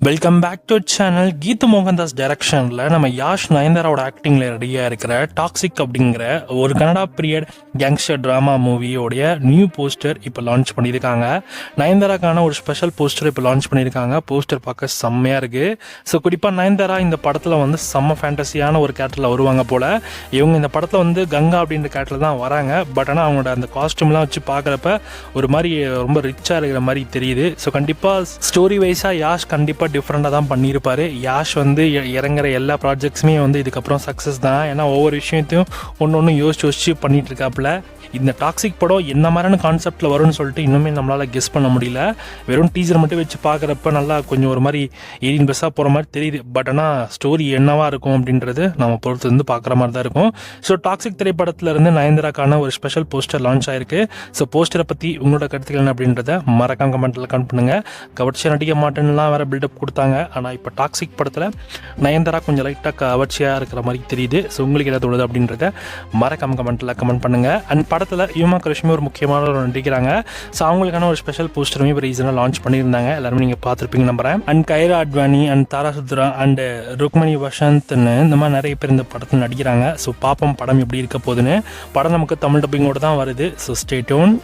Welcome back to channel. Geetu Mohandas டைரக்ஷனில் நம்ம யாஷ் நயன்தாராவோட ஆக்டிங்கில் ரெடியாக இருக்கிற டாக்ஸிக் அப்படிங்கிற ஒரு கனடா பீரியட் கேங்ஸ்டர் ட்ராமா மூவியோடைய நியூ போஸ்டர் இப்போ லான்ச் பண்ணியிருக்காங்க. நயன்தாராக்கான ஒரு ஸ்பெஷல் போஸ்டர் இப்போ லான்ச் பண்ணியிருக்காங்க. போஸ்டர் பார்க்க செம்மையாக இருக்குது. ஸோ குறிப்பாக நயன்தாரா இந்த படத்தில் வந்து செம்ம ஃபேண்டஸியான ஒரு கேரக்டரில் வருவாங்க போல். இவங்க இந்த படத்தில் வந்து கங்கா அப்படின்ற கேரக்டர் தான் வராங்க. பட் ஆனால் அவங்களோட அந்த காஸ்டியூம்லாம் வச்சு பார்க்குறப்ப ஒரு மாதிரி ரொம்ப ரிச்சாக இருக்கிற மாதிரி தெரியுது. ஸோ கண்டிப்பாக ஸ்டோரி வைஸாக யாஷ் கண்டிப்பாக டிஃப்ரெண்டாக தான் பண்ணியிருப்பார். யாஷ் வந்து இறங்குற எல்லா ப்ராஜெக்ட்ஸுமே வந்து இதுக்கப்புறம் சக்ஸஸ் தான். ஏன்னா ஒவ்வொரு விஷயத்தையும் ஒன்று யோசிச்சு பண்ணிட்டு இருக்காப்புல. இந்த டாக்ஸிக் படம் என்ன மாதிரியான கான்செப்டில் வரும்னு சொல்லிட்டு இன்னுமே நம்மளால் கெஸ் பண்ண முடியல. வெறும் டீசர் மட்டும் வச்சு பார்க்குறப்ப நல்லா கொஞ்சம் ஒரு மாதிரி 18+ போகிற மாதிரி தெரியுது. பட் ஆனால் ஸ்டோரி என்னவாக இருக்கும் அப்படின்றது நம்ம பொறுத்து வந்து பார்க்குற மாதிரி தான் இருக்கும். ஸோ டாக்ஸிக் திரைப்படத்திலிருந்து நயன்தாராக்கான ஒரு ஸ்பெஷல் போஸ்டர் லான்ச் ஆயிருக்கு. ஸோ போஸ்டரை பற்றி உங்களோட கருத்துக்கள் என்ன அப்படின்றத மறக்காம கமெண்ட்டில் கமெண்ட் பண்ணுங்கள். கவர்ச்சியாக நடிக்க மாட்டேன்னுலாம் வேறு பில்டப் கொடுத்தாங்க. ஆனால் இப்போ டாக்ஸிக் படத்தில் நயன்தாரா கொஞ்சம் லைட்டாக கவர்ச்சியாக இருக்கிற மாதிரி தெரியுது. ஸோ உங்களுக்கு என்ன தோணுது அப்படின்றத மறக்காம கமெண்ட்டில் கமெண்ட் பண்ணுங்கள். அண்ட் படத்தில் யுமா கிருஷ்ணி ஒரு முக்கியமான ஒரு நடிக்கிறாங்க. ஸோ அவங்களுக்கான ஒரு ஸ்பெஷல் போஸ்டருமே இப்போ ரீசனாக லான்ச் பண்ணியிருந்தாங்க. எல்லாருமே நீங்கள் பார்த்துருப்பீங்க நம்புறேன். And Kiara Advani and Tara Sutaria and Rukmini வசந்த்னு இந்த மாதிரி நிறைய பேர் இந்த படத்தில் நடிக்கிறாங்க. ஸோ பாப்போம் படம் எப்படி இருக்க போகுதுன்னு. படம் நமக்கு தமிழ் டப்பிங்கோடு தான் வருது. So stay tune.